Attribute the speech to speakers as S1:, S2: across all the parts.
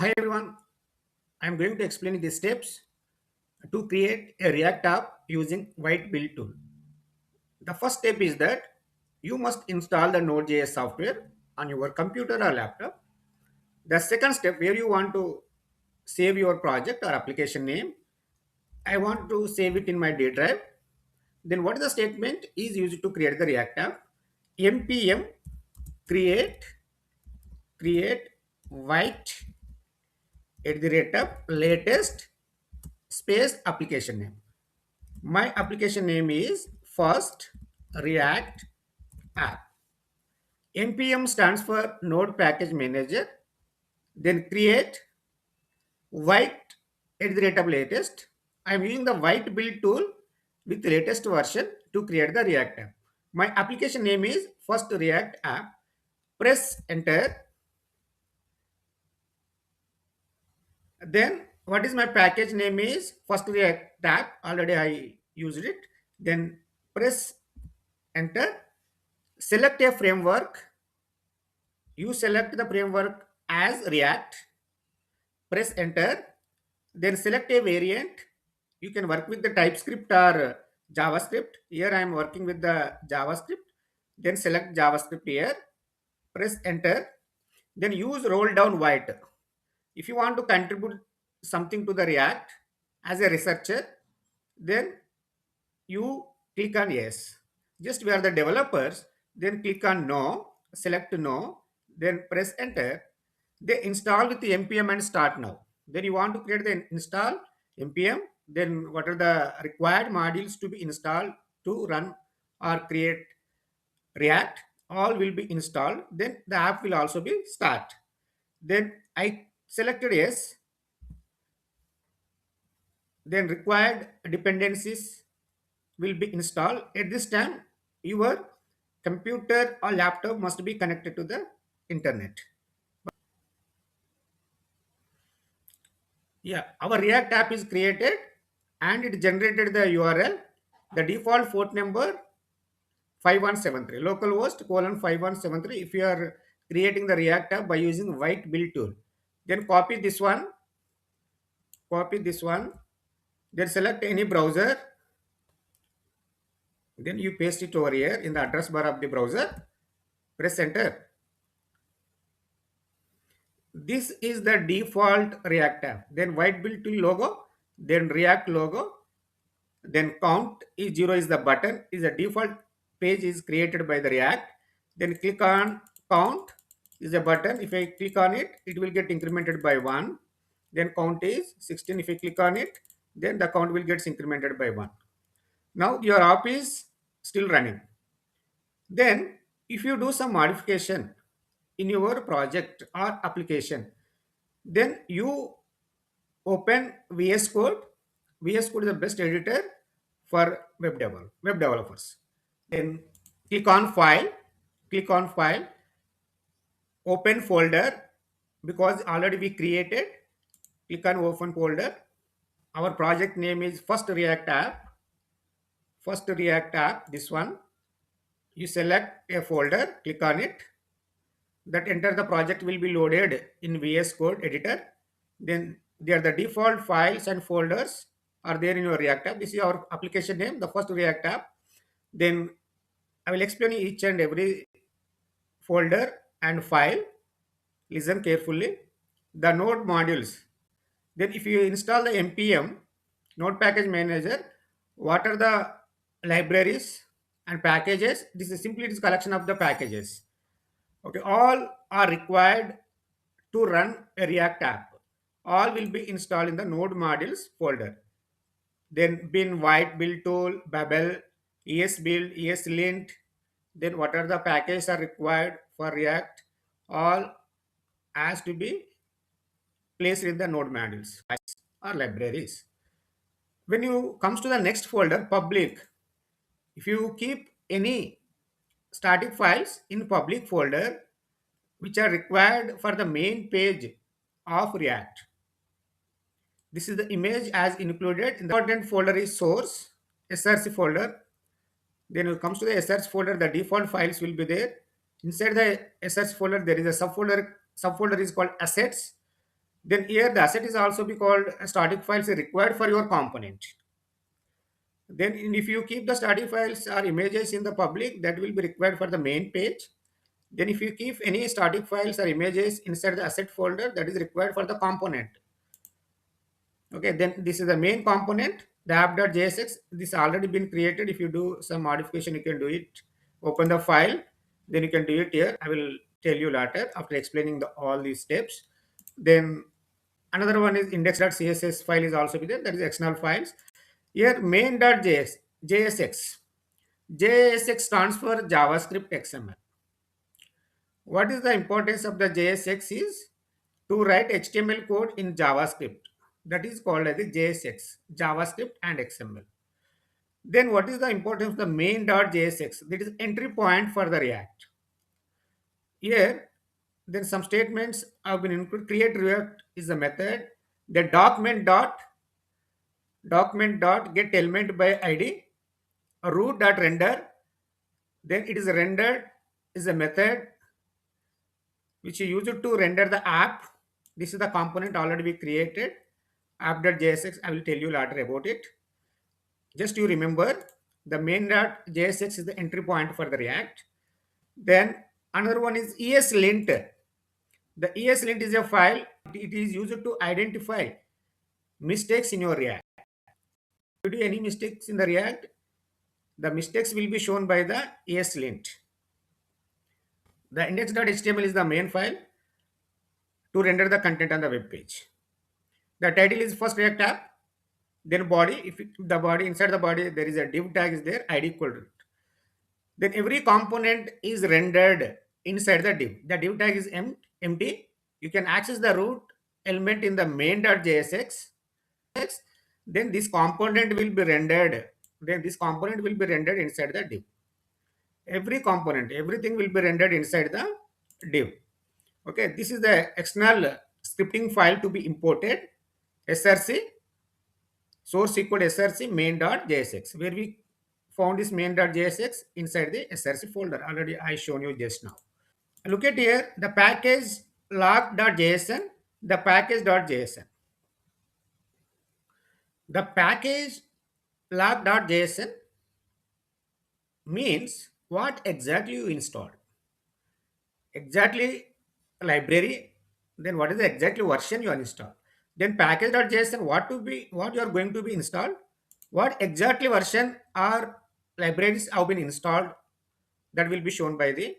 S1: Hi everyone, I am going to explain the steps to create a React app using Vite build tool. The first step is that you must install the Node.js software on your computer or laptop. The second step where you want to save your project or application name, I want to save it in my D drive. Then what is the statement is used to create the React app? npm create Vite at the rate of latest space application name. My application name is first React app. npm stands for Node Package Manager. Then create Vite at the rate of latest. I am using the Vite build tool with latest version to create the React app. My application name is first React app. Press enter. Then what is my package name is first React app. Already I used it. Then press enter. Select a framework. You select the framework as React, press enter, then select a variant. You can work with the TypeScript or JavaScript. Here I am working with the JavaScript. Then select JavaScript here, press enter, then use roll down white. If you want to contribute something to the React as a researcher, then you click on yes. Just we are the developers, then click on no, select no, then press enter. They install with the npm and start now. Then you want to create the install npm, then what are the required modules to be installed to run or create React, all will be installed. Then the app will also be start. Then I selected yes, then required dependencies will be installed. At this time, your computer or laptop must be connected to the internet. Yeah, our React app is created and it generated the URL. The default port number 5173, localhost colon 5173. If you are creating the React app by using Vite build tool, then copy this one, then select any browser, then you paste it over here in the address bar of the browser, press enter. This is the default React app. Then white build tool logo, then React logo, then count is 0 is the button, is the default page is created by the React. Then click on count is a button. If I click on it, it will get incremented by 1. Then count is 16. If I click on it, then the count will get incremented by 1. Now your app is still running. Then if you do some modification in your project or application, then you open VS Code. VS Code is the best editor for web developers. Then click on file, open folder, because already we created. Click on open folder. Our project name is first React app. First React app, this one. You select a folder, click on it. That enter the project will be loaded in VS Code editor. Then they are the default files and folders are there in your React app. This is our application name, the first React app. Then I will explain each and every folder and file. Listen carefully. The node modules. Then if you install the npm node package manager, what are the libraries and packages? This is simply this collection of the packages. Okay, all are required to run a React app. All will be installed in the node modules folder. Then bin white build tool, Babel, ESBuild, ESLint. Then what are the packages are required for React? All has to be placed in the node modules or libraries. When you comes to the next folder, public, if you keep any static files in public folder which are required for the main page of React, this is the image as included in the important folder is source src folder. Then when it comes to the src folder, the default files will be there. Inside the src folder, there is a subfolder is called assets. Then here the asset is also be called a static files required for your component. Then if you keep the static files or images in the public, that will be required for the main page. Then if you keep any static files or images inside the asset folder, that is required for the component. Okay, then this is the main component, the app.jsx. This already been created. If you do some modification, you can do it. Open the file, then you can do it here. I will tell you later after explaining all these steps. Then another one is index.css file is also be there. That is external files. Here main.js, JSX. JSX stands for JavaScript XML. What is the importance of the JSX is to write HTML code in JavaScript. That is called as the JSX, JavaScript and XML. Then what is the importance of the main.jsx? That is entry point for the React. Here, then some statements have been included. Create React is the method. The document dot get element by ID. Root dot render. Then it is rendered is a method which you use it to render the app. This is the component already we created. App.jsx, I will tell you later about it. Just you remember the main.jsx is the entry point for the React. Then another one is ESLint. The ESLint is a file. It is used to identify mistakes in your React. If you do any mistakes in the React, the mistakes will be shown by the ESLint. The index.html is the main file to render the content on the web page. The title is first React app, then body. If the body inside the body there is a div tag is there, ID equal to. Then every component is rendered inside the div. The div tag is empty. You can access the root element in the main.jsx. Then this component will be rendered. Then this component will be rendered inside the div. Every component, everything will be rendered inside the div. Okay, this is the external scripting file to be imported. src source equal src main.jsx, where we found this main.jsx inside the src folder. Already I shown you just now. Look at here the package log.json, the package.json. The package log.json means what exactly you installed. Exactly library, then what is the exactly version you are installed. Then package.json, what you are going to be installed, what exactly version or libraries have been installed, that will be shown by the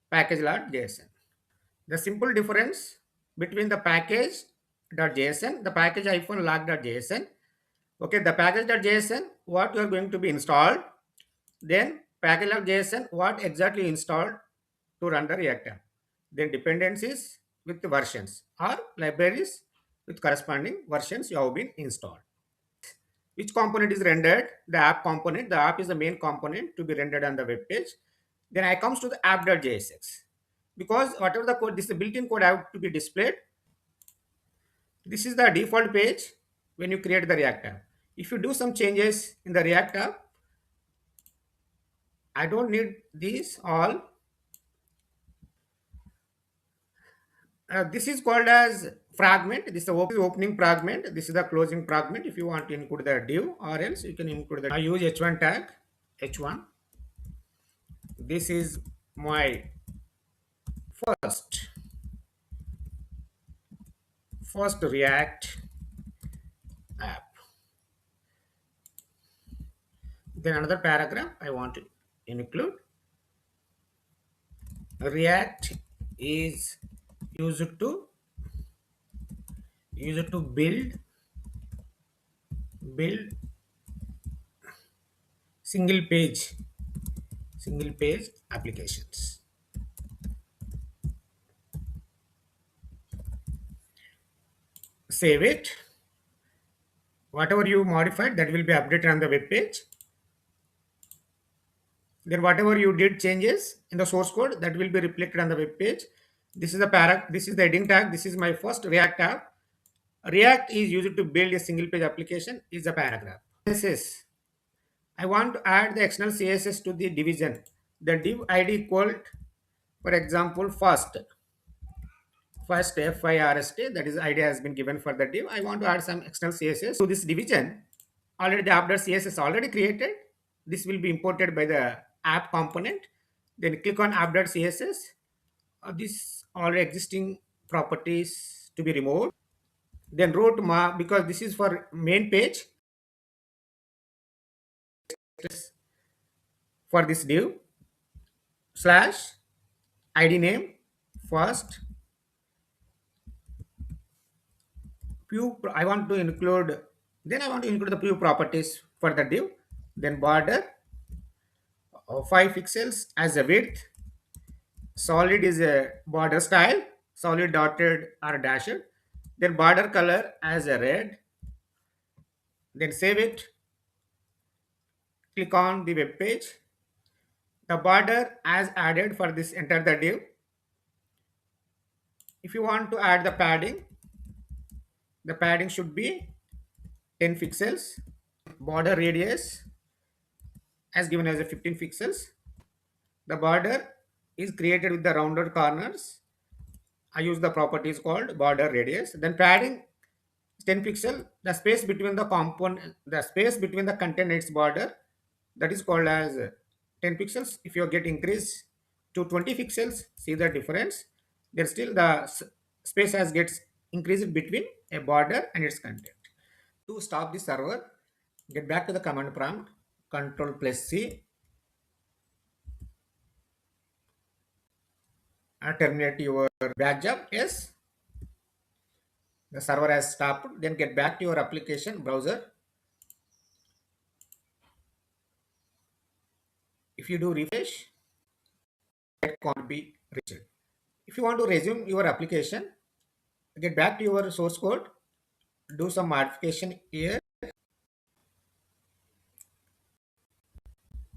S1: package.json. The simple difference between the package.json, the package log.json. Okay, the package.json, what you are going to be installed, then package.json, what exactly installed to run the React app. Then dependencies with the versions or libraries with corresponding versions you have been installed. Which component is rendered? The app component. The app is the main component to be rendered on the web page. Then I comes to the app.jsx. Because whatever the code, this is the built-in code have to be displayed. This is the default page when you create the React app. If you do some changes in the React app, I don't need these all. This is called as fragment. This is the opening fragment. This is the closing fragment. If you want to include the div, or else you can include the. I use h1 tag. H1. This is my first React app. Then another paragraph I want to include. React is used to build single page applications. Save it. Whatever you modified, that will be updated on the web page. Then whatever you did changes in the source code, that will be reflected on the web page. This is the this is the heading tag. This is my first React app. React is used to build a single page application is a paragraph. CSS. I want to add the external CSS to the division. The div ID equal, for example, first. First FIRST, that is idea has been given for the div. I want to add some external CSS to this division. Already the update CSS already created. This will be imported by the app component. Then click on update CSS. This already existing properties to be removed. Then root because this is for main page for this div slash id name first I want to include, then I want to include the view properties for the div. Then border 5 pixels as a width. Solid is a border style, solid dotted or dashed. Then border color as a red. Then save it. Click on the web page. The border as added for this enter the div. If you want to add the padding should be 10 pixels. Border radius as given as a 15 pixels. The border is created with the rounded corners. I use the properties called border radius. Then padding 10 pixel. The space between the component, the space between the content and its border, that is called as 10 pixels. If you get increased to 20 pixels, see the difference. Then still the space has gets increased between a border and its content. To stop the server, get back to the command prompt, Control plus C, terminate your batch job. Yes, the server has stopped. Then get back to your application browser. If you do refresh, it can't be reached. If you want to resume your application, get back to your source code, do some modification here,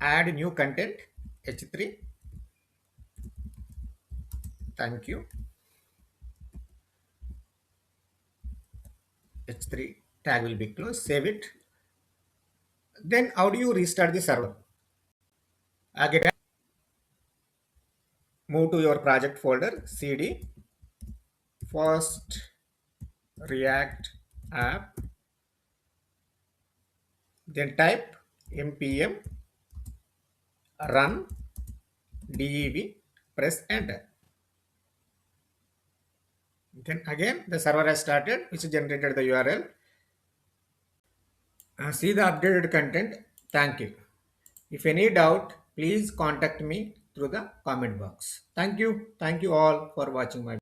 S1: add new content h3. Thank you. H3 tag will be closed. Save it. Then how do you restart the server? Get move to your project folder, cd first React app, then type npm run dev, press enter. Then again the server has started, which generated the URL. See the updated content. Thank you. If any doubt, please contact me through the comment box. Thank you. Thank you all for watching my